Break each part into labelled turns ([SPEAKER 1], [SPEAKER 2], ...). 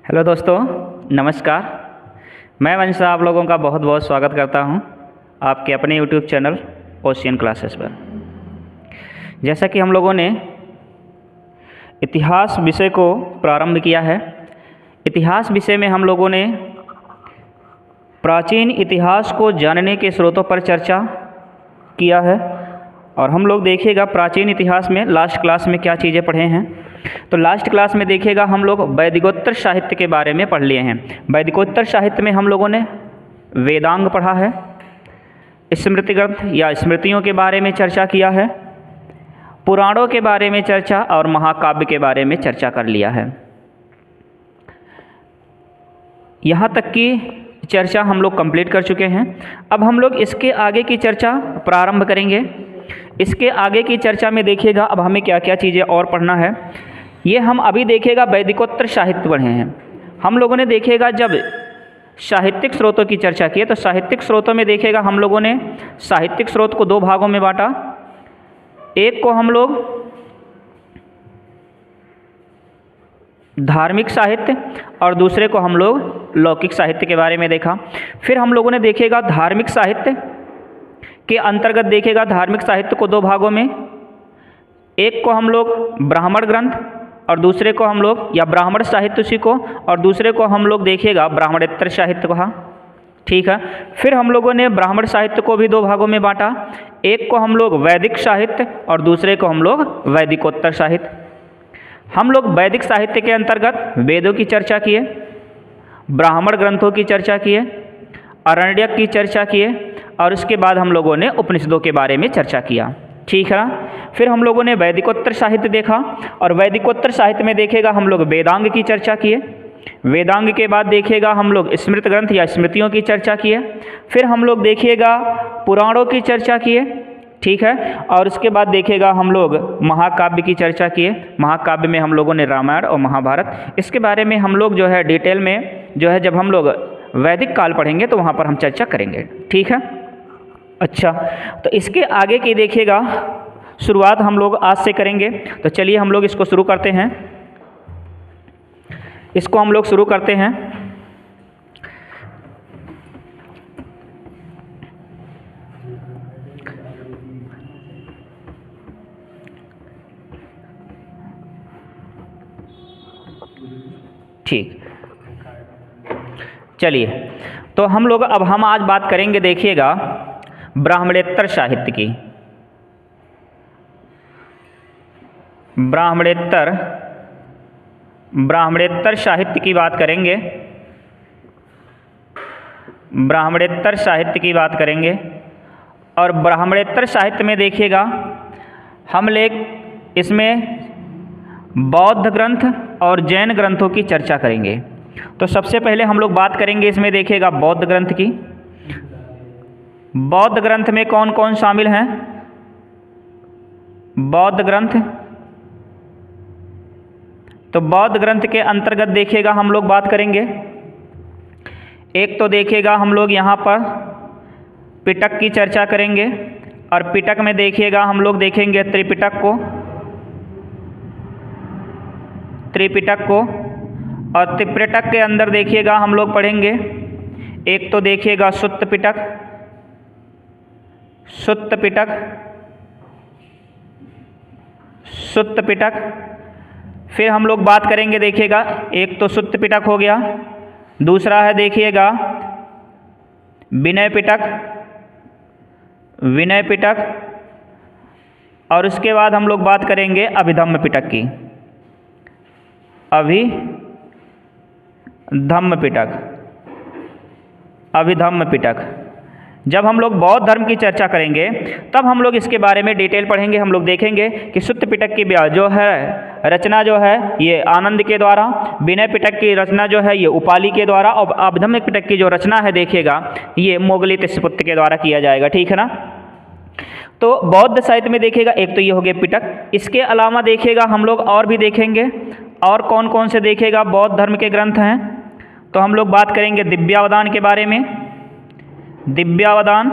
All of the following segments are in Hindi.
[SPEAKER 1] हेलो दोस्तों, नमस्कार। मैं वंश आप लोगों का बहुत बहुत स्वागत करता हूं आपके अपने यूट्यूब चैनल ओशियन क्लासेस पर। जैसा कि हम लोगों ने इतिहास विषय को प्रारंभ किया है। इतिहास विषय में हम लोगों ने प्राचीन इतिहास को जानने के स्रोतों पर चर्चा किया है और हम लोग देखिएगा प्राचीन इतिहास में लास्ट क्लास में क्या चीज़ें पढ़े हैं। तो लास्ट क्लास में देखिएगा हम लोग वैदिकोत्तर साहित्य के बारे में पढ़ लिए हैं। वैदिकोत्तर साहित्य में हम लोगों ने वेदांग पढ़ा है, स्मृति ग्रंथ या स्मृतियों के बारे में चर्चा किया है, पुराणों के बारे में चर्चा और महाकाव्य के बारे में चर्चा कर लिया है। यहाँ तक की चर्चा हम लोग कंप्लीट कर चुके हैं। अब हम लोग इसके आगे की चर्चा प्रारंभ करेंगे। इसके आगे की चर्चा में देखिएगा अब हमें क्या क्या चीज़ें और पढ़ना है। ये हम अभी देखिएगा वैदिकोत्तर साहित्य पढ़े हैं। हम लोगों ने देखिएगा जब साहित्यिक स्रोतों की चर्चा की है तो साहित्यिक स्रोतों में देखिएगा हम लोगों ने साहित्यिक स्रोत को दो भागों में बांटा। एक को हम लोग धार्मिक साहित्य और दूसरे को हम लोग लौकिक साहित्य के बारे में देखा। फिर हम लोगों ने देखिएगा धार्मिक साहित्य के अंतर्गत देखिएगा धार्मिक साहित्य को दो भागों में, एक को हम लोग ब्राह्मण ग्रंथ और दूसरे को हम लोग या ब्राह्मण साहित्य उसी को और दूसरे को हम लोग देखिएगा ब्राह्मणेतर साहित्य कहा। ठीक है। फिर हम लोगों ने ब्राह्मण साहित्य को भी दो भागों में बांटा, एक को हम लोग वैदिक साहित्य और दूसरे को हम लोग वैदिकोत्तर साहित्य। हम लोग वैदिक साहित्य के अंतर्गत वेदों की चर्चा किए, ब्राह्मण ग्रंथों की चर्चा किए, आरण्यक की चर्चा किए और उसके बाद हम लोगों ने उपनिषदों के बारे में चर्चा किया। ठीक है ना। फिर हम लोगों ने वैदिकोत्तर साहित्य देखा और वैदिकोत्तर साहित्य में देखेगा हम लोग वेदांग की चर्चा किए। वेदांग के बाद देखिएगा हम लोग स्मृति ग्रंथ या स्मृतियों की चर्चा किए। फिर हम लोग देखिएगा पुराणों की चर्चा किए। ठीक है। और उसके बाद देखिएगा हम लोग महाकाव्य की चर्चा किए। महाकाव्य में हम लोगों ने रामायण और महाभारत, इसके बारे में हम लोग जो है डिटेल में जो है जब हम लोग वैदिक काल पढ़ेंगे तो वहाँ पर हम चर्चा करेंगे। ठीक है। अच्छा, तो इसके आगे की देखिएगा शुरुआत हम लोग आज से करेंगे। तो चलिए हम लोग इसको शुरू करते हैं। इसको हम लोग शुरू करते हैं। ठीक, चलिए तो हम लोग अब हम आज बात करेंगे देखिएगा ब्राह्मणेतर साहित्य की। ब्राह्मणेतर साहित्य की बात करेंगे। ब्राह्मणेतर साहित्य की बात करेंगे और ब्राह्मणेतर साहित्य में देखिएगा हम लोग इसमें बौद्ध ग्रंथ और जैन ग्रंथों की चर्चा करेंगे। तो सबसे पहले हम लोग बात करेंगे इसमें देखिएगा बौद्ध ग्रंथ की। बौद्ध ग्रंथ में कौन कौन शामिल हैं? बौद्ध ग्रंथ, तो बौद्ध ग्रंथ के अंतर्गत देखिएगा हम लोग बात करेंगे। एक तो देखिएगा हम लोग यहाँ पर पिटक की चर्चा करेंगे और पिटक में देखिएगा हम लोग देखेंगे त्रिपिटक को और त्रिपिटक के अंदर देखिएगा हम लोग पढ़ेंगे एक तो देखिएगा सुत्त पिटक। फिर हम लोग बात करेंगे देखिएगा एक तो सुत्त पिटक हो गया, दूसरा है देखिएगा विनय पिटक और उसके बाद हम लोग बात करेंगे अभिधम्म पिटक की। अभिधम्म पिटक। जब हम लोग बौद्ध धर्म की चर्चा करेंगे तब हम लोग इसके बारे में डिटेल पढ़ेंगे। हम लोग देखेंगे कि सुत्त पिटक की जो है रचना जो है ये आनंद के द्वारा, विनय पिटक की रचना जो है ये उपाली के द्वारा और अभिधम्म पिटक की जो रचना है देखिएगा ये मोगली तिष्यपुत्र के द्वारा किया जाएगा। ठीक है ना। तो बौद्ध साहित्य में देखिएगा एक तो ये हो गया पिटक। इसके अलावा देखिएगा हम लोग और भी देखेंगे और कौन कौन से देखिएगा बौद्ध धर्म के ग्रंथ हैं। तो हम लोग बात करेंगे दिव्यावदान के बारे में। दिव्यावदान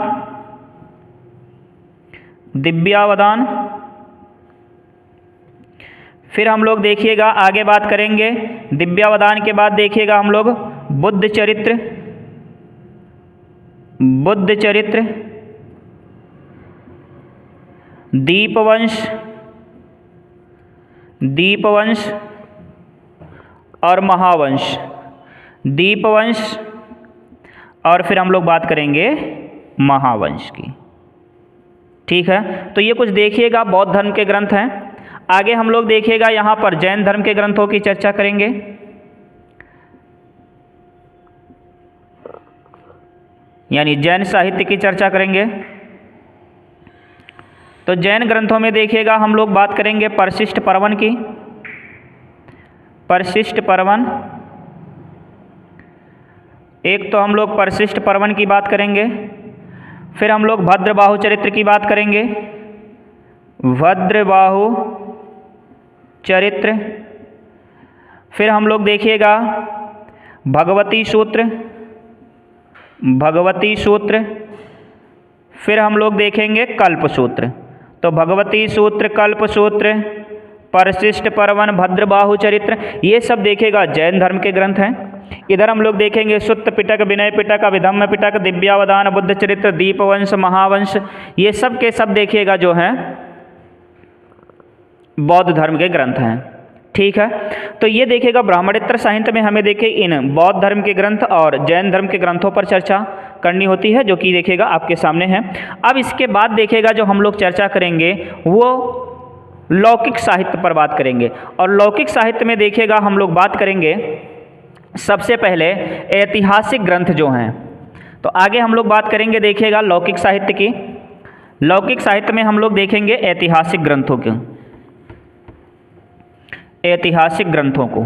[SPEAKER 1] फिर हम लोग देखिएगा आगे बात करेंगे दिव्यावदान के बाद देखिएगा हम लोग बुद्ध चरित्र, बुद्ध चरित्र, दीपवंश, दीपवंश और महावंश, दीपवंश और फिर हम लोग बात करेंगे महावंश की। ठीक है, तो ये कुछ देखिएगा बौद्ध धर्म के ग्रंथ हैं। आगे हम लोग देखिएगा यहाँ पर जैन धर्म के ग्रंथों की चर्चा करेंगे। यानी जैन साहित्य की चर्चा करेंगे। तो जैन ग्रंथों में देखिएगा हम लोग बात करेंगे परशिष्ट पर्वन की, परशिष्ट पर्वन। एक तो हम लोग परशिष्ट पर्वन की बात करेंगे, फिर हम लोग भद्रबाहु चरित्र की बात करेंगे, भद्रबाहु चरित्र। फिर हम लोग देखिएगा भगवती सूत्र, भगवती सूत्र। फिर हम लोग देखेंगे कल्प सूत्र। तो भगवती सूत्र, कल्प सूत्र, परशिष्ट पर्वन, भद्रबाहु चरित्र, ये सब देखेगा जैन धर्म के ग्रंथ हैं। इधर हम लोग देखेंगे सुत्त पिटक, विनय पिटक, अभिधम्म पिटक, दिव्यावदान, बुद्ध चरित्र, दीपवंश, महावंश, ये सब के सब देखिएगा जो हैं बौद्ध धर्म के ग्रंथ हैं। ठीक है, तो ये देखिएगा ब्राह्मणेतर साहित्य में हमें देखे इन बौद्ध धर्म के ग्रंथ और जैन धर्म के ग्रंथों पर चर्चा करनी होती है, जो कि देखिएगा आपके सामने है। अब इसके बाद देखिएगा जो हम लोग चर्चा करेंगे वो लौकिक साहित्य पर बात करेंगे। और लौकिक साहित्य में देखिएगा हम लोग बात करेंगे सबसे पहले ऐतिहासिक ग्रंथ जो हैं। तो आगे हम लोग बात करेंगे देखिएगा लौकिक साहित्य की। लौकिक साहित्य में हम लोग देखेंगे ऐतिहासिक ग्रंथों के, ऐतिहासिक ग्रंथों को।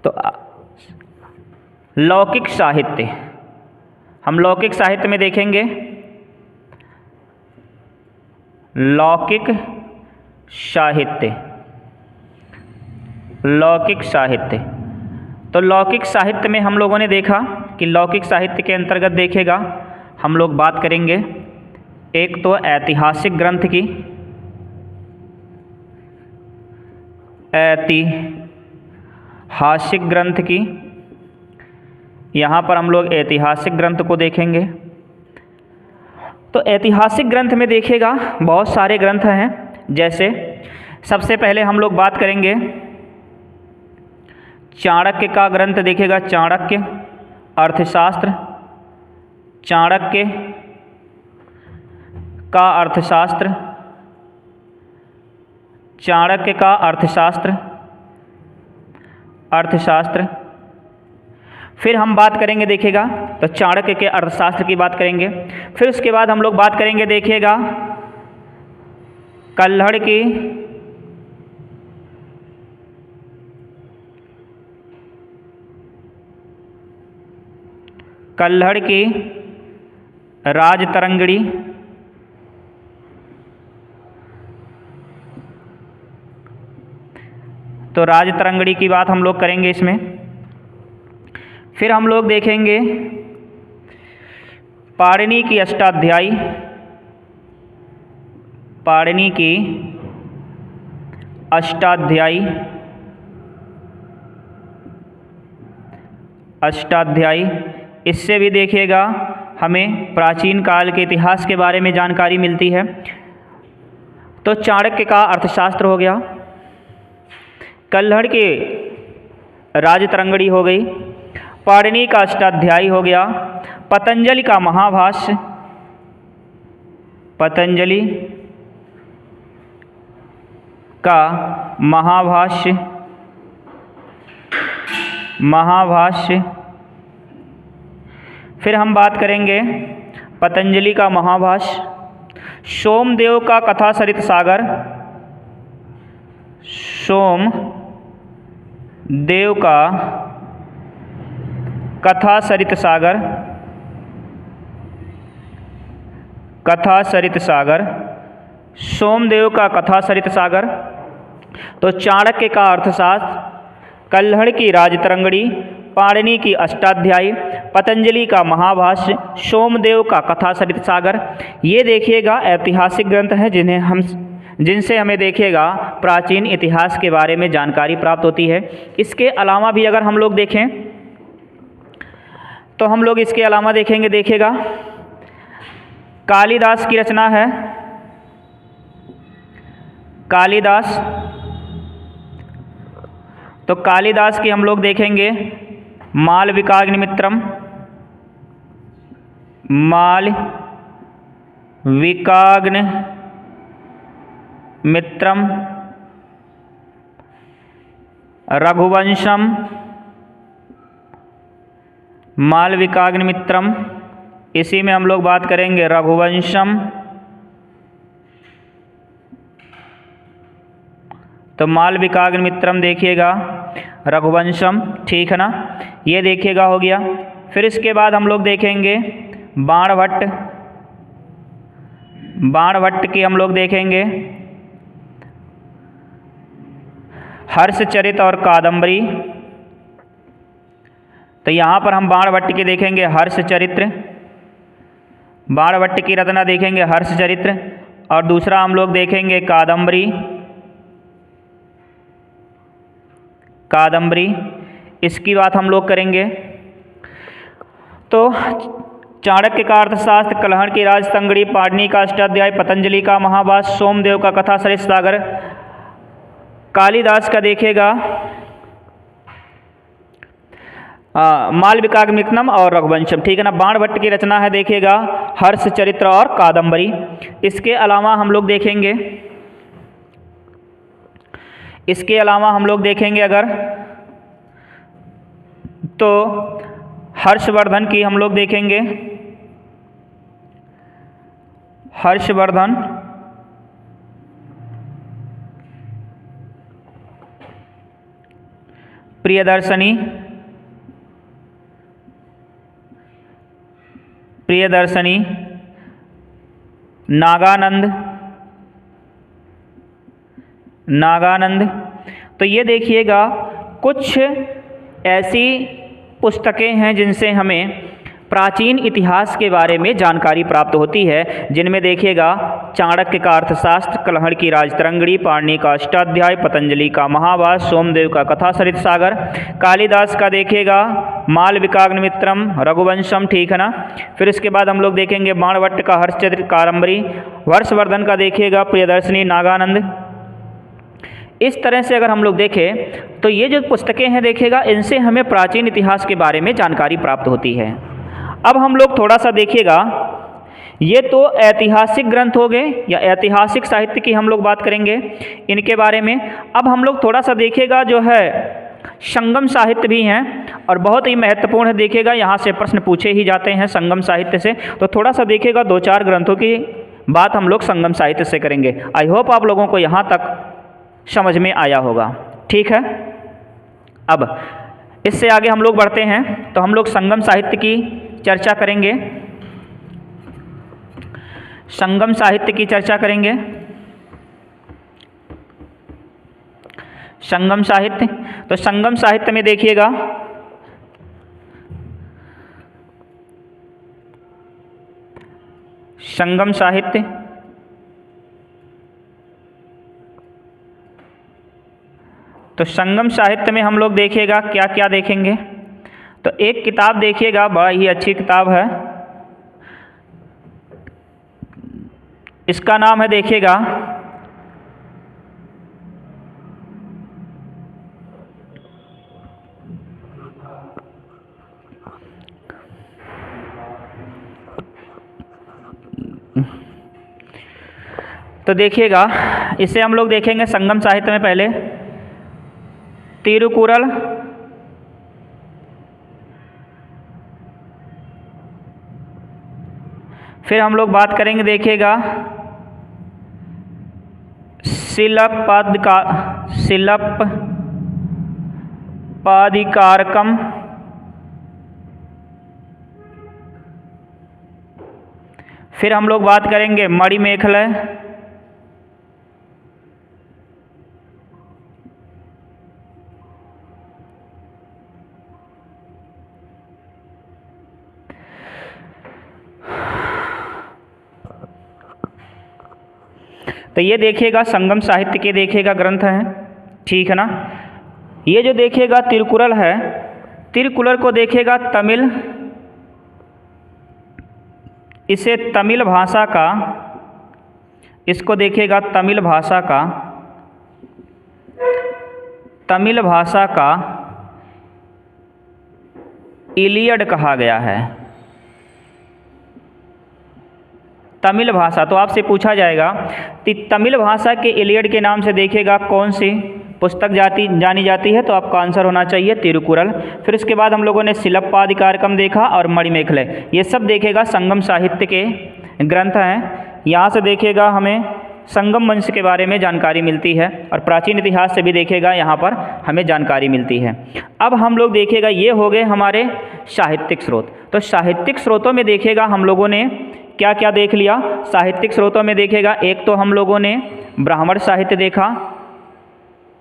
[SPEAKER 1] तो लौकिक साहित्य, हम लौकिक साहित्य में देखेंगे लौकिक साहित्य, लौकिक साहित्य। तो लौकिक साहित्य में हम लोगों ने देखा कि लौकिक साहित्य के अंतर्गत देखेगा हम लोग बात करेंगे एक तो ऐतिहासिक ग्रंथ की, ऐतिहासिक ग्रंथ की। यहाँ पर हम लोग ऐतिहासिक ग्रंथ को देखेंगे। तो ऐतिहासिक ग्रंथ में देखिएगा बहुत सारे ग्रंथ हैं। जैसे सबसे पहले हम लोग बात करेंगे चाणक्य का ग्रंथ देखिएगा, चाणक्य अर्थशास्त्र, चाणक्य का अर्थशास्त्र, चाणक्य का अर्थशास्त्र, अर्थशास्त्र। फिर हम बात करेंगे देखिएगा तो चाणक्य के अर्थशास्त्र की बात करेंगे। फिर उसके बाद हम लोग बात करेंगे देखिएगा कल्हड़ की, कल्हड़ की राजतरंगिणी, तो राजतरंगिणी की बात हम लोग करेंगे इसमें। फिर हम लोग देखेंगे पाणिनि की अष्टाध्यायी, पाणिनि की अष्टाध्यायी, अष्टाध्यायी। इससे भी देखिएगा हमें प्राचीन काल के इतिहास के बारे में जानकारी मिलती है। तो चाणक्य का अर्थशास्त्र हो गया, कल्हड़ की राजतरंगिणी हो गई, पाणिनि का अष्टाध्यायी हो गया, पतंजलि का महाभाष्य, पतंजलि का महाभाष्य, महाभाष्य। फिर हम बात करेंगे पतंजलि का महाभाष्य, सोमदेव का कथा सरित सागर, सोमदेव का कथा सरित सागर, कथा सरित सागर, सोमदेव का कथा सरित सागर। तो चाणक्य का अर्थशास्त्र, कल्हड़ की राजतरंगिणी, पाणिनि की अष्टाध्यायी, पतंजलि का महाभाष्य, सोमदेव का कथा सरित सागर, ये देखिएगा ऐतिहासिक ग्रंथ हैं जिनसे हमें देखिएगा प्राचीन इतिहास के बारे में जानकारी प्राप्त होती है। इसके अलावा भी अगर हम लोग देखें तो हम लोग इसके अलावा देखेंगे, देखिएगा कालिदास की रचना है, कालिदास। तो कालिदास की हम लोग देखेंगे मालविकाग्निमित्रम, मालविकाग्निमित्रम, रघुवंशम, मालविकाग्निमित्रम, इसी में हम लोग बात करेंगे रघुवंशम। तो मालविकाग्निमित्रम देखिएगा, रघुवंशम, ठीक है ना, ये देखिएगा हो गया। फिर इसके बाद हम लोग देखेंगे बाणभट्ट, बाणभट्ट की हम लोग देखेंगे हर्षचरित और कादंबरी। तो यहाँ पर हम बाणभट्ट की देखेंगे हर्षचरित्र, बाणभट्ट की रचना देखेंगे हर्षचरित्र, और दूसरा हम लोग देखेंगे कादंबरी, कादंबरी, इसकी बात हम लोग करेंगे। तो चाणक्य का अर्थशास्त्र, कलहण की राजतंगड़ी, पाणिनि का अष्टाध्यायी, पतंजलि का महाभाष्य, सोमदेव का कथा सरित सागर, कालिदास का देखिएगा मालविकाग्निमित्रम और रघुवंशम, ठीक है ना। बाणभट्ट की रचना है देखिएगा हर्षचरित्र और कादंबरी। इसके अलावा हम लोग देखेंगे, इसके अलावा हम लोग देखेंगे अगर तो हर्षवर्धन की हम लोग देखेंगे, हर्षवर्धन, प्रियदर्शनी, प्रियदर्शनी, नागानंद, नागानंद। तो ये देखिएगा कुछ ऐसी पुस्तकें हैं जिनसे हमें प्राचीन इतिहास के बारे में जानकारी प्राप्त होती है, जिनमें देखिएगा चाणक्य का अर्थशास्त्र, कलहण की राजतरंगिणी, पाणिनि का अष्टाध्यायी, पतंजलि का महाभाष्य, सोमदेव का कथा सरित सागर, कालिदास का देखिएगा मालविकाग्निमित्रम, रघुवंशम, ठीक है ना। फिर इसके बाद हम लोग देखेंगे बाणभट्ट का हर्षचरित्र, कादंबरी, हर्षवर्धन का देखिएगा प्रियदर्शनी, नागानंद। इस तरह से अगर हम लोग देखें तो ये जो पुस्तकें हैं देखिएगा, इनसे हमें प्राचीन इतिहास के बारे में जानकारी प्राप्त होती है। अब हम लोग थोड़ा सा देखिएगा, ये तो ऐतिहासिक ग्रंथ हो गए या ऐतिहासिक साहित्य की हम लोग बात करेंगे इनके बारे में। अब हम लोग थोड़ा सा देखिएगा जो है संगम साहित्य भी हैं और बहुत ही महत्वपूर्ण है। देखिएगा यहाँ से प्रश्न पूछे ही जाते हैं संगम साहित्य से, तो थोड़ा सा देखिएगा 2-4 ग्रंथों की बात हम लोग संगम साहित्य से करेंगे। आई होप आप लोगों को यहाँ तक समझ में आया होगा, ठीक है। अब इससे आगे हम लोग बढ़ते हैं तो हम लोग संगम साहित्य की चर्चा करेंगे, संगम साहित्य की चर्चा करेंगे। संगम साहित्य, तो संगम साहित्य में देखिएगा संगम साहित्य, तो संगम साहित्य में हम लोग देखिएगा क्या क्या देखेंगे। तो एक किताब देखिएगा, बड़ा ही अच्छी किताब है, इसका नाम है देखिएगा तो देखिएगा इसे हम लोग देखेंगे संगम साहित्य में पहले तिरुकुरल, फिर हम लोग बात करेंगे देखिएगा शिलप्पादिकारकम, फिर हम लोग बात करेंगे मणिमेखलय, तो तो ये देखिएगा संगम साहित्य के देखिएगा ग्रंथ हैं, ठीक है ना। ये जो देखिएगा तिरुकुरल है, तिरुकुरल को देखिएगा तमिल, इसे तमिल भाषा का, इसको देखिएगा तमिल भाषा का इलियड कहा गया है। तमिल भाषा, तो आपसे पूछा जाएगा कि तमिल भाषा के इलियड के नाम से देखिएगा कौन सी पुस्तक जानी जाती है, तो आपका आंसर होना चाहिए तिरुकुरल। फिर उसके बाद हम लोगों ने शिलप्पाधिकारकम देखा और मणिमेखले, ये सब देखेगा संगम साहित्य के ग्रंथ हैं। यहाँ से देखिएगा हमें संगम वंश के बारे में जानकारी मिलती है और प्राचीन इतिहास से भी देखिएगा यहाँ पर हमें जानकारी मिलती है। अब हम लोग देखिएगा ये हो गए हमारे साहित्यिक स्रोत। तो साहित्यिक स्रोतों में देखिएगा हम लोगों ने क्या क्या देख लिया। साहित्यिक स्रोतों में देखिएगा एक तो हम लोगों ने ब्राह्मण साहित्य देखा,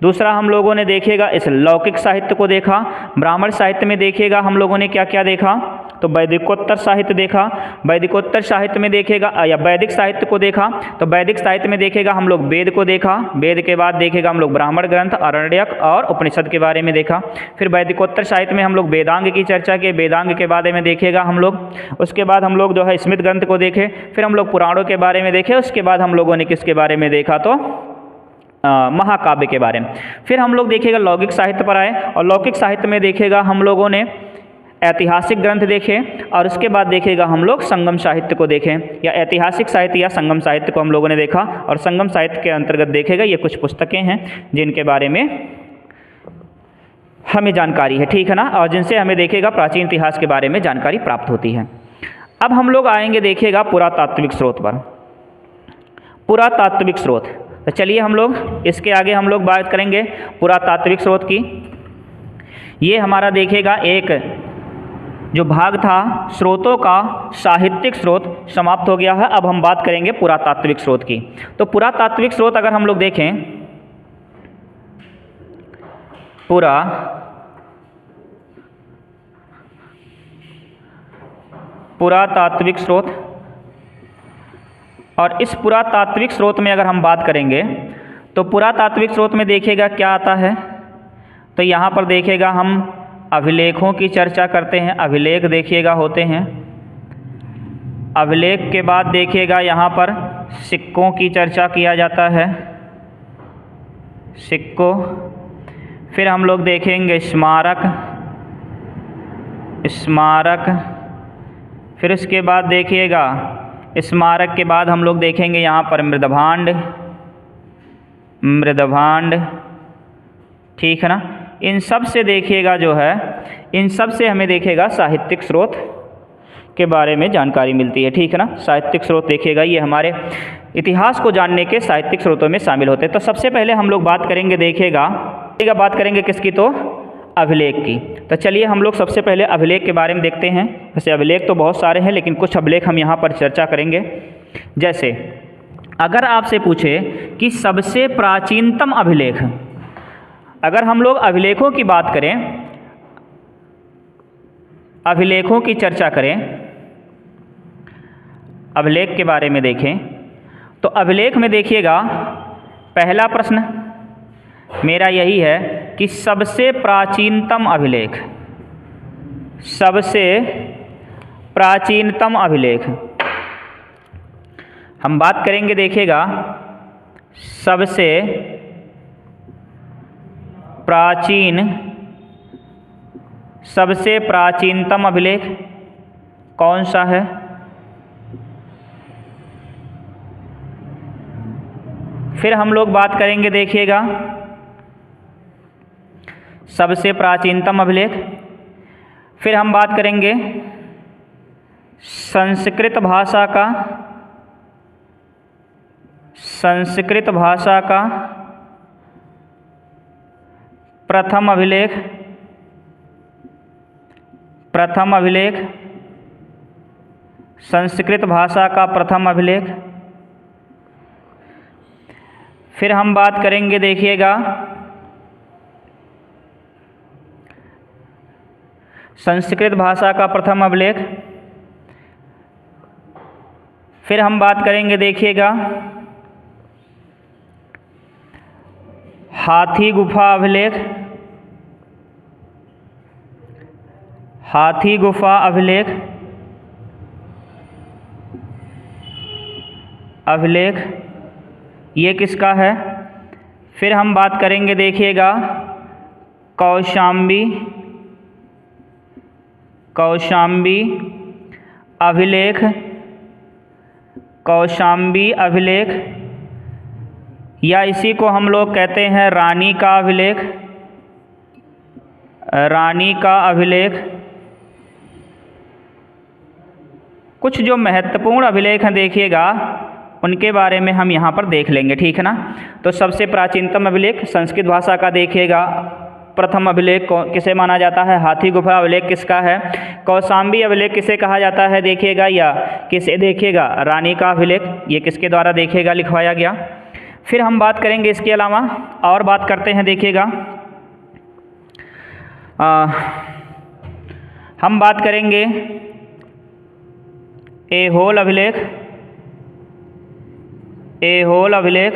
[SPEAKER 1] दूसरा हम लोगों ने देखिएगा इस लौकिक साहित्य को देखा। ब्राह्मण साहित्य में देखिएगा हम लोगों ने क्या क्या देखा, तो वैदिकोत्तर साहित्य देखा। वैदिकोत्तर साहित्य में देखिएगा या वैदिक साहित्य को देखा, तो वैदिक साहित्य में देखिएगा हम लोग वेद को देखा। वेद के बाद देखिएगा हम लोग ब्राह्मण ग्रंथ, आरण्यक और उपनिषद के बारे में देखा। फिर वैदिकोत्तर साहित्य में हम लोग वेदांग की चर्चा की, वेदांग के बारे में देखिएगा हम लोग। उसके बाद हम लोग जो है स्मृत ग्रंथ को देखे, फिर हम लोग पुराणों के बारे में देखे। उसके बाद हम लोगों ने किसके बारे में देखा, तो महाकाव्य के बारे में। फिर हम लोग देखिएगा लौकिक साहित्य पर आए और लौकिक साहित्य में देखिएगा हम लोगों ने ऐतिहासिक ग्रंथ देखे और उसके बाद देखिएगा हम लोग संगम साहित्य को देखें, या ऐतिहासिक साहित्य या संगम साहित्य को हम लोगों ने देखा। और संगम साहित्य के अंतर्गत देखेगा ये कुछ पुस्तकें हैं जिनके बारे में हमें जानकारी है, ठीक है ना, और जिनसे हमें देखिएगा प्राचीन इतिहास के बारे में जानकारी प्राप्त होती है। अब हम लोग आएंगे देखिएगा पुरातात्विक स्रोत पर। पुरातात्विक स्रोत, तो चलिए हम लोग इसके आगे हम लोग बात करेंगे पुरातात्विक स्रोत की। ये हमारा देखिएगा एक जो भाग था स्रोतों का, साहित्यिक स्रोत समाप्त हो गया है। अब हम बात करेंगे पुरातात्विक स्रोत की। तो पुरातात्विक स्रोत अगर हम लोग देखें, पुरातात्विक स्रोत, और इस पुरातात्विक स्रोत में अगर हम बात करेंगे तो पुरातात्विक स्रोत में देखिएगा क्या आता है, तो यहाँ पर देखिएगा हम अभिलेखों की चर्चा करते हैं। अभिलेख देखिएगा होते हैं। अभिलेख के बाद देखिएगा यहाँ पर सिक्कों की चर्चा किया जाता है, सिक्कों। फिर हम लोग देखेंगे स्मारक, फिर उसके बाद देखिएगा स्मारक के बाद हम लोग देखेंगे यहाँ पर मृदभांड, ठीक है ना। इन सब से देखिएगा जो है, इन सब से हमें देखिएगा साहित्यिक स्रोत के बारे में जानकारी मिलती है, ठीक है ना। साहित्यिक स्रोत देखिएगा ये हमारे इतिहास को जानने के साहित्यिक स्रोतों में शामिल होते हैं। तो सबसे पहले हम लोग बात करेंगे देखिएगा बात करेंगे किसकी, तो अभिलेख की। तो चलिए हम लोग सबसे पहले अभिलेख के बारे में देखते हैं। वैसे अभिलेख तो बहुत सारे हैं लेकिन कुछ अभिलेख हम यहाँ पर चर्चा करेंगे। जैसे अगर आपसे पूछे कि सबसे प्राचीनतम अभिलेख, अगर हम लोग अभिलेखों की बात करें, अभिलेखों की चर्चा करें, अभिलेख के बारे में देखें, तो अभिलेख में देखिएगा पहला प्रश्न मेरा यही है कि सबसे प्राचीनतम अभिलेख, सबसे प्राचीनतम अभिलेख हम बात करेंगे देखिएगा सबसे प्राचीनतम अभिलेख कौन सा है। फिर हम लोग बात करेंगे देखिएगा सबसे प्राचीनतम अभिलेख, फिर हम बात करेंगे संस्कृत भाषा का प्रथम अभिलेख, संस्कृत भाषा का प्रथम अभिलेख। फिर हम बात करेंगे देखिएगा संस्कृत भाषा का प्रथम अभिलेख। फिर हम बात करेंगे देखिएगा हाथी गुफा अभिलेख, हाथी गुफा अभिलेख, अभिलेख ये किसका है? फिर हम बात करेंगे देखिएगा कौशाम्बी, कौशाम्बी अभिलेख, कौशाम्बी अभिलेख, या इसी को हम लोग कहते हैं रानी का अभिलेख, रानी का अभिलेख। कुछ जो महत्वपूर्ण अभिलेख हैं देखिएगा उनके बारे में हम यहाँ पर देख लेंगे, ठीक है ना। तो सबसे प्राचीनतम अभिलेख संस्कृत भाषा का देखिएगा, प्रथम अभिलेख किसे माना जाता है? हाथी गुफा अभिलेख किसका है? कौशाम्बी अभिलेख किसे कहा जाता है देखिएगा, या किसे देखिएगा? रानी का अभिलेख, ये किसके द्वारा देखिएगा लिखवाया गया। फिर हम बात करेंगे इसके अलावा और बात करते हैं देखिएगा, हम बात करेंगे ऐहोल अभिलेख, ऐहोल अभिलेख,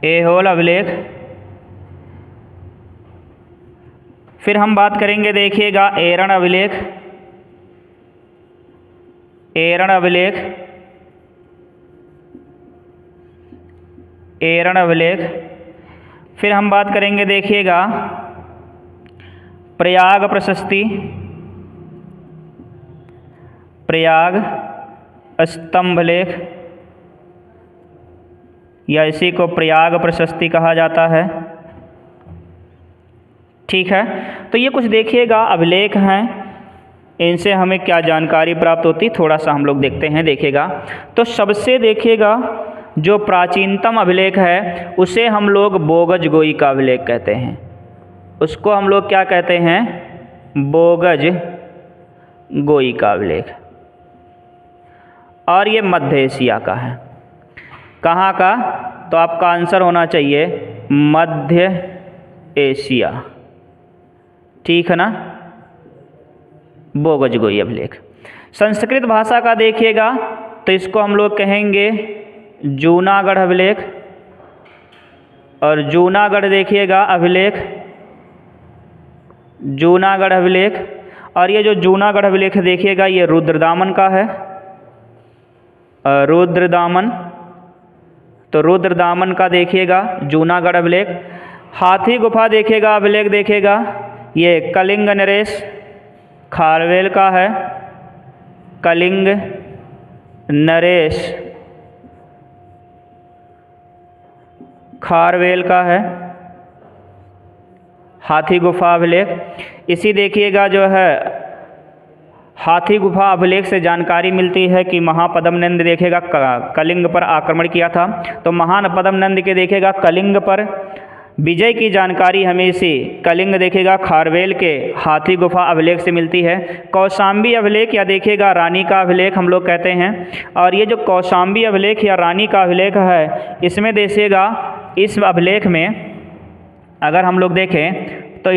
[SPEAKER 1] ऐहोल अभिलेख। फिर हम बात करेंगे देखिएगा एरण अभिलेख, एरण अभिलेख, एरण अभिलेख। फिर हम बात करेंगे देखिएगा प्रयाग प्रशस्ति, प्रयाग स्तंभलेख, या इसी को प्रयाग प्रशस्ति कहा जाता है, ठीक है। तो ये कुछ देखिएगा अभिलेख हैं, इनसे हमें क्या जानकारी प्राप्त होती थोड़ा सा हम लोग देखते हैं देखिएगा। तो सबसे देखिएगा जो प्राचीनतम अभिलेख है उसे हम लोग बोगज गोई का अभिलेख कहते हैं, उसको हम लोग क्या कहते हैं? बोगज गोई का अभिलेख। और ये मध्य एशिया का है। कहाँ का? तो आपका आंसर होना चाहिए मध्य एशिया, ठीक है ना, बोगज गोई अभिलेख। संस्कृत भाषा का देखिएगा तो इसको हम लोग कहेंगे जूनागढ़ अभिलेख, और जूनागढ़ देखिएगा अभिलेख, जूनागढ़ अभिलेख। और ये जो जूनागढ़ अभिलेख देखिएगा ये रुद्रदामन का है, रुद्रदामन, तो रुद्रदामन का देखिएगा जूनागढ़ अभिलेख। हाथी गुफा देखिएगा अभिलेख देखिएगा, ये कलिंग नरेश खारवेल का है, कलिंग नरेश खारवेल का है हाथी गुफा अभिलेख। इसी देखिएगा जो है हाथी गुफा अभिलेख से जानकारी मिलती है कि महापद्म नंद देखिएगा कलिंग पर आक्रमण किया था, तो महान पद्म नंद के देखिएगा कलिंग पर विजय की जानकारी हमें इसी कलिंग देखिएगा खारवेल के हाथी गुफा अभिलेख से मिलती है। कौशाम्बी अभिलेख या देखिएगा रानी का अभिलेख हम लोग कहते हैं। और ये जो कौशाम्बी अभिलेख या रानी का अभिलेख है इसमें देखिएगा, इस अभिलेख में अगर हम लोग देखें तो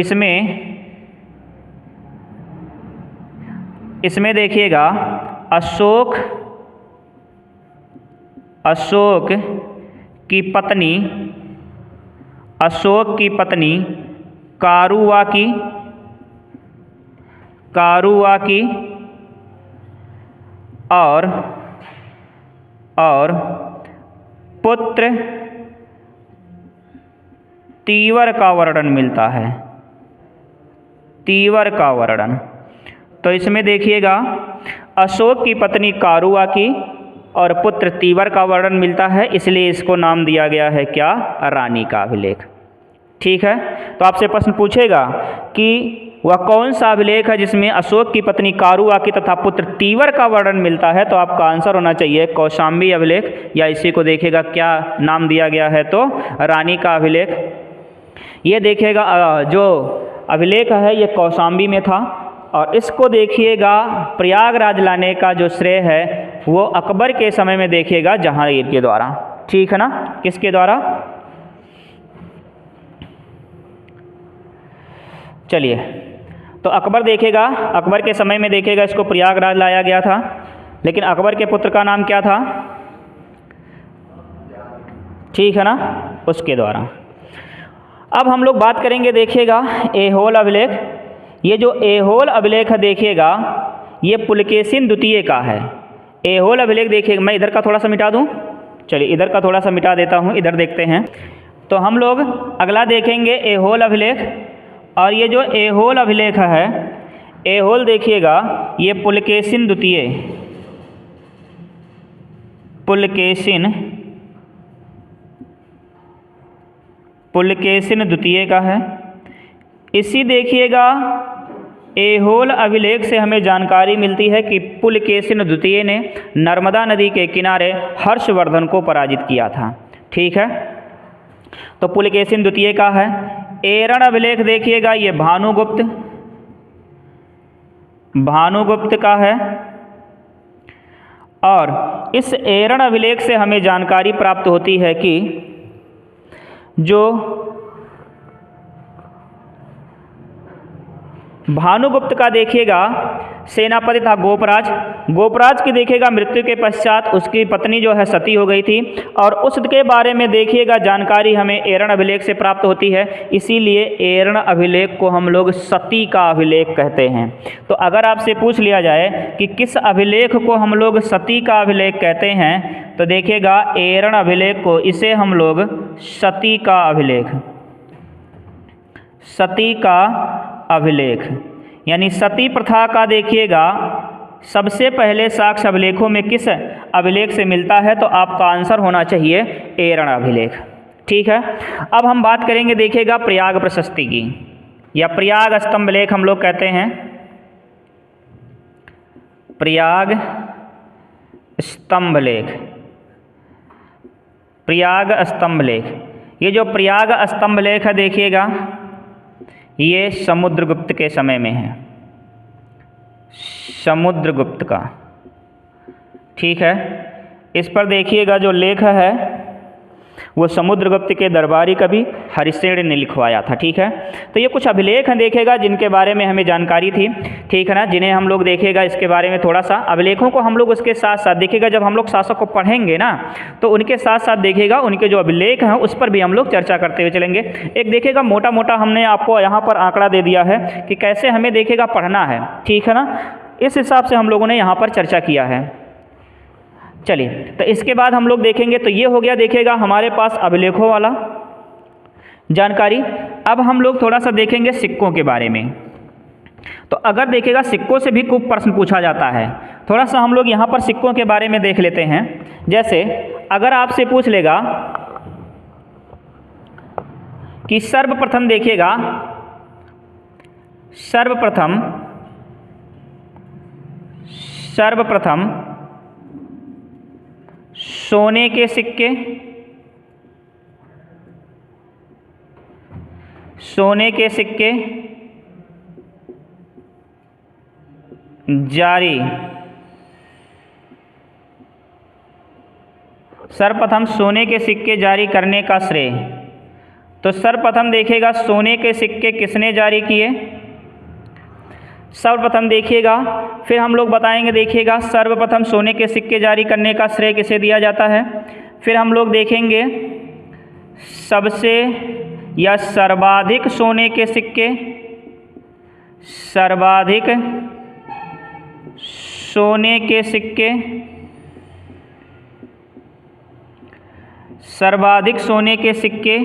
[SPEAKER 1] इसमें देखिएगा अशोक की पत्नी कारुआ की और पुत्र तीवर का वर्णन मिलता है, तीवर का वर्णन। तो इसमें देखिएगा अशोक की पत्नी कारुआ की और पुत्र तीवर का वर्णन मिलता है, इसलिए इसको नाम दिया गया है क्या? रानी का अभिलेख, ठीक है। तो आपसे प्रश्न पूछेगा कि वह कौन सा अभिलेख है जिसमें अशोक की पत्नी कारुआ की तथा पुत्र तीवर का वर्णन मिलता है, तो आपका आंसर होना चाहिए कौशाम्बी अभिलेख, या इसी को देखिएगा क्या नाम दिया गया है? तो रानी का अभिलेख। ये देखिएगा जो अभिलेख है ये कौशाम्बी में था, और इसको देखिएगा प्रयागराज लाने का जो श्रेय है वो अकबर के समय में देखिएगा जहांगीर के द्वारा, ठीक है ना। किसके द्वारा? चलिए, तो अकबर देखिएगा, अकबर के समय में देखिएगा इसको प्रयागराज लाया गया था, लेकिन अकबर के पुत्र का नाम क्या था? ठीक है ना, उसके द्वारा। अब हम लोग बात करेंगे, देखिएगा एहोल अभिलेख। ये जो एहोल अभिलेख है देखिएगा, ये पुलकेशिन द्वितीय का है। एहोल अभिलेख देखिएगा, मैं इधर का थोड़ा सा मिटा दूं, चलिए इधर का थोड़ा सा मिटा देता हूं, इधर देखते हैं। तो हम लोग अगला देखेंगे एहोल अभिलेख। और ये जो एहोल अभिलेख है, एहोल देखिएगा ये पुलकेशिन द्वितीय, पुलकेशिन द्वितीय का है। इसी देखिएगा एहोल अभिलेख से हमें जानकारी मिलती है कि पुलकेशिन द्वितीय ने नर्मदा नदी के किनारे हर्षवर्धन को पराजित किया था। ठीक है, तो पुलकेशिन द्वितीय का है। एरण अभिलेख देखिएगा, ये भानुगुप्त का है। और इस एरण अभिलेख से हमें जानकारी प्राप्त होती है कि जो भानुगुप्त का देखिएगा सेनापति था गोपराज। गोपराज की देखिएगा मृत्यु के पश्चात उसकी पत्नी जो है सती हो गई थी, और उसके बारे में देखिएगा जानकारी हमें एरण अभिलेख से प्राप्त होती है। इसीलिए एरण अभिलेख को हम लोग सती का अभिलेख कहते हैं। तो अगर आपसे पूछ लिया जाए कि किस अभिलेख को हम लोग सती का अभिलेख कहते हैं, तो देखिएगा एरण अभिलेख को, इसे हम लोग सती का अभिलेख यानी सती प्रथा का देखिएगा सबसे पहले साक्ष्य अभिलेखों में किस अभिलेख से मिलता है, तो आपका आंसर होना चाहिए एरण अभिलेख। ठीक है, अब हम बात करेंगे देखिएगा प्रयाग प्रशस्ति की, या प्रयाग स्तंभ लेख हम लोग कहते हैं। प्रयाग स्तंभ लेख, ये जो प्रयाग स्तंभ लेख है देखिएगा, ये समुद्रगुप्त के समय में है, समुद्रगुप्त का। ठीक है, इस पर देखिएगा जो लेख है वो समुद्रगुप्त के दरबारी कवि हरिश्चंद्र ने लिखवाया था। ठीक है, तो ये कुछ अभिलेख हैं देखिएगा जिनके बारे में हमें जानकारी थी। ठीक है ना, जिन्हें हम लोग देखिएगा इसके बारे में थोड़ा सा, अभिलेखों को हम लोग उसके साथ साथ देखिएगा, जब हम लोग शासक को पढ़ेंगे ना, तो उनके साथ साथ देखिएगा उनके जो अभिलेख हैं उस पर भी हम लोग चर्चा करते हुए चलेंगे। एक देखिएगा मोटा मोटा हमने आपको यहाँ पर आंकड़ा दे दिया है कि कैसे हमें देखिएगा पढ़ना है। ठीक है ना, इस हिसाब से हम लोगों ने यहाँ पर चर्चा किया है। चलिए, तो इसके बाद हम लोग देखेंगे, तो ये हो गया देखिएगा हमारे पास अभिलेखों वाला जानकारी। अब हम लोग थोड़ा सा देखेंगे सिक्कों के बारे में। तो अगर देखिएगा सिक्कों से भी खूब प्रश्न पूछा जाता है, थोड़ा सा हम लोग यहाँ पर सिक्कों के बारे में देख लेते हैं। जैसे अगर आपसे पूछ लेगा कि सर्वप्रथम देखिएगा, सर्वप्रथम सोने के सिक्के जारी, सर्वप्रथम सोने के सिक्के जारी करने का श्रेय। तो सर्वप्रथम देखिएगा सोने के सिक्के किसने जारी किए, सर्वप्रथम देखिएगा, फिर हम लोग बताएंगे देखिएगा सर्वप्रथम सोने के सिक्के जारी करने का श्रेय किसे दिया जाता है। फिर हम लोग देखेंगे सबसे या सर्वाधिक सोने के सिक्के, सर्वाधिक सोने के सिक्के, सर्वाधिक सोने के सिक्के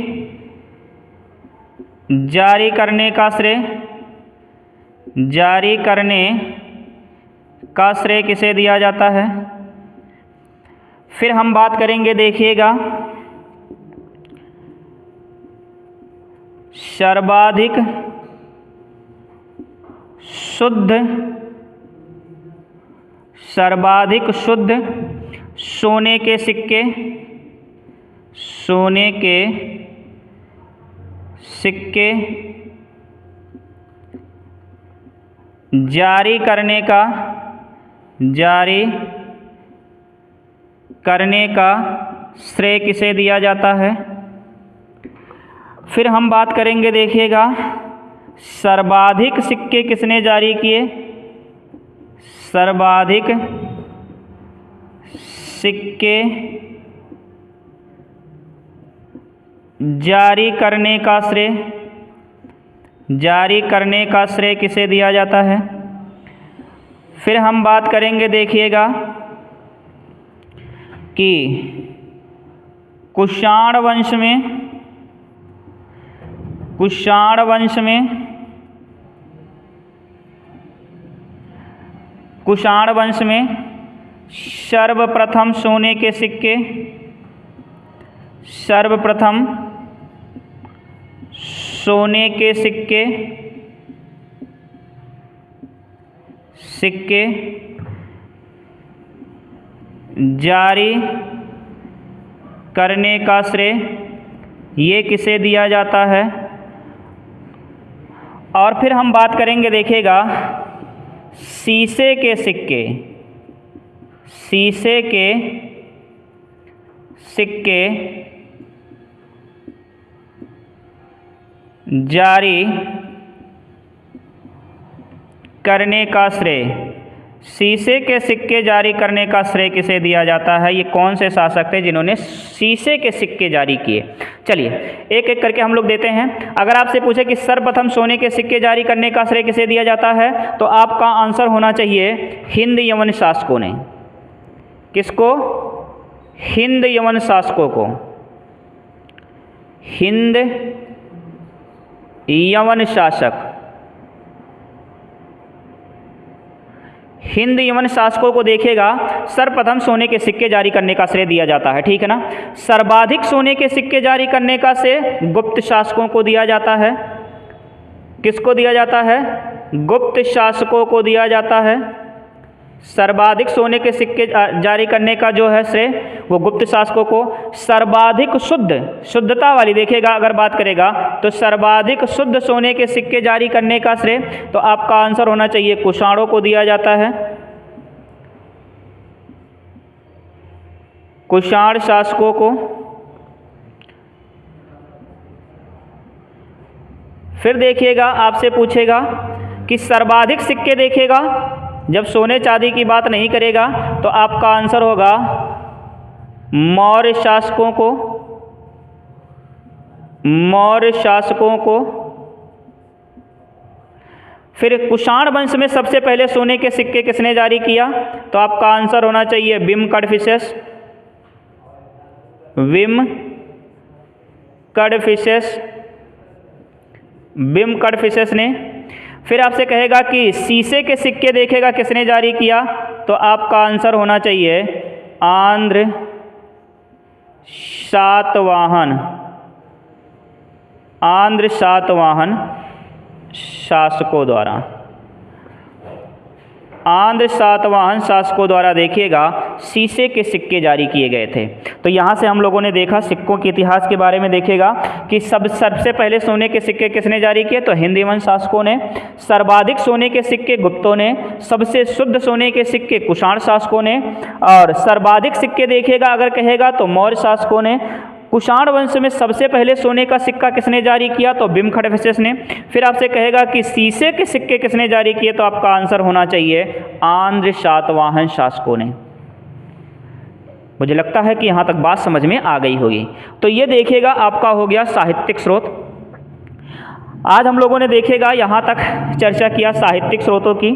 [SPEAKER 1] जारी करने का श्रेय, जारी करने का श्रेय किसे दिया जाता है। फिर हम बात करेंगे देखिएगा सर्वाधिक शुद्ध सोने के सिक्के, सोने के सिक्के जारी करने का श्रेय किसे दिया जाता है। फिर हम बात करेंगे देखिएगा सर्वाधिक सिक्के किसने जारी किए, सर्वाधिक सिक्के जारी करने का श्रेय किसे दिया जाता है। फिर हम बात करेंगे, देखिएगा कि कुषाण वंश में सर्वप्रथम सोने के सिक्के जारी करने का श्रेय ये किसे दिया जाता है। और फिर हम बात करेंगे, देखिएगा शीशे के सिक्के जारी करने का श्रेय, शीशे के सिक्के जारी करने का श्रेय किसे दिया जाता है। ये कौन से शासक थे जिन्होंने शीशे के सिक्के जारी किए। चलिए एक एक करके हम लोग देते हैं। अगर आपसे पूछे कि सर्वप्रथम सोने के सिक्के जारी करने का श्रेय किसे दिया जाता है, तो आपका आंसर होना चाहिए हिंद यवन शासकों ने। किसको? हिंद यवन शासकों को। हिंद यवन शासक, हिंद यवन शासकों को देखिएगा सर्वप्रथम सोने के सिक्के जारी करने का श्रेय दिया जाता है, ठीक है ना। सर्वाधिक सोने के सिक्के जारी करने का श्रेय गुप्त शासकों को दिया जाता है। किसको दिया जाता है? गुप्त शासकों को दिया जाता है। सर्वाधिक सोने के सिक्के जारी करने का जो है श्रेय वो गुप्त शासकों को। सर्वाधिक शुद्धता वाली देखिएगा अगर बात करेगा तो सर्वाधिक शुद्ध सोने के सिक्के जारी करने का श्रेय तो आपका आंसर होना चाहिए कुषाणों को दिया जाता है। कुषाण शासकों को। फिर देखिएगा आपसे पूछेगा कि सर्वाधिक सिक्के, देखिएगा जब सोने चांदी की बात नहीं करेगा तो आपका आंसर होगा मौर्य शासकों को। फिर कुषाण वंश में सबसे पहले सोने के सिक्के किसने जारी किया, तो आपका आंसर होना चाहिए विम कडफिसेस ने। फिर आपसे कहेगा कि शीशे के सिक्के देखेगा किसने जारी किया, तो आपका आंसर होना चाहिए आंध्र सातवाहन शासकों द्वारा। आंध्र सातवाहन शासकों द्वारा देखिएगा शीशे के सिक्के जारी किए गए थे। तो यहाँ से हम लोगों ने देखा सिक्कों के इतिहास के बारे में, देखिएगा कि सबसे पहले सोने के सिक्के किसने जारी किए, तो हिंद यवन शासकों ने। सर्वाधिक सोने के सिक्के गुप्तों ने। सबसे शुद्ध सोने के सिक्के कुषाण शासकों ने। और सर्वाधिक सिक्के देखिएगा अगर कहेगा तो मौर्य शासकों ने। कुषाण वंश में सबसे पहले सोने का सिक्का किसने जारी किया, तो बिम कडफिसेस ने। फिर आपसे कहेगा कि शीशे के सिक्के किसने जारी किए, तो आपका आंसर होना चाहिए आंध्र सातवाहन शासकों ने। मुझे लगता है कि यहाँ तक बात समझ में आ गई होगी। तो ये देखिएगा आपका हो गया साहित्यिक स्रोत। आज हम लोगों ने देखिएगा यहाँ तक चर्चा किया साहित्यिक स्रोतों की।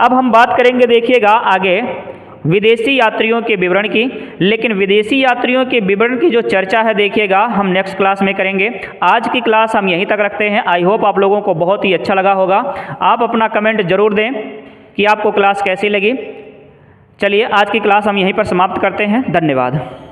[SPEAKER 1] अब हम बात करेंगे देखिएगा आगे विदेशी यात्रियों के विवरण की। लेकिन विदेशी यात्रियों के विवरण की जो चर्चा है देखिएगा हम नेक्स्ट क्लास में करेंगे। आज की क्लास हम यहीं तक रखते हैं। आई होप आप लोगों को बहुत ही अच्छा लगा होगा। आप अपना कमेंट जरूर दें कि आपको क्लास कैसी लगी। चलिए आज की क्लास हम यहीं पर समाप्त करते हैं। धन्यवाद।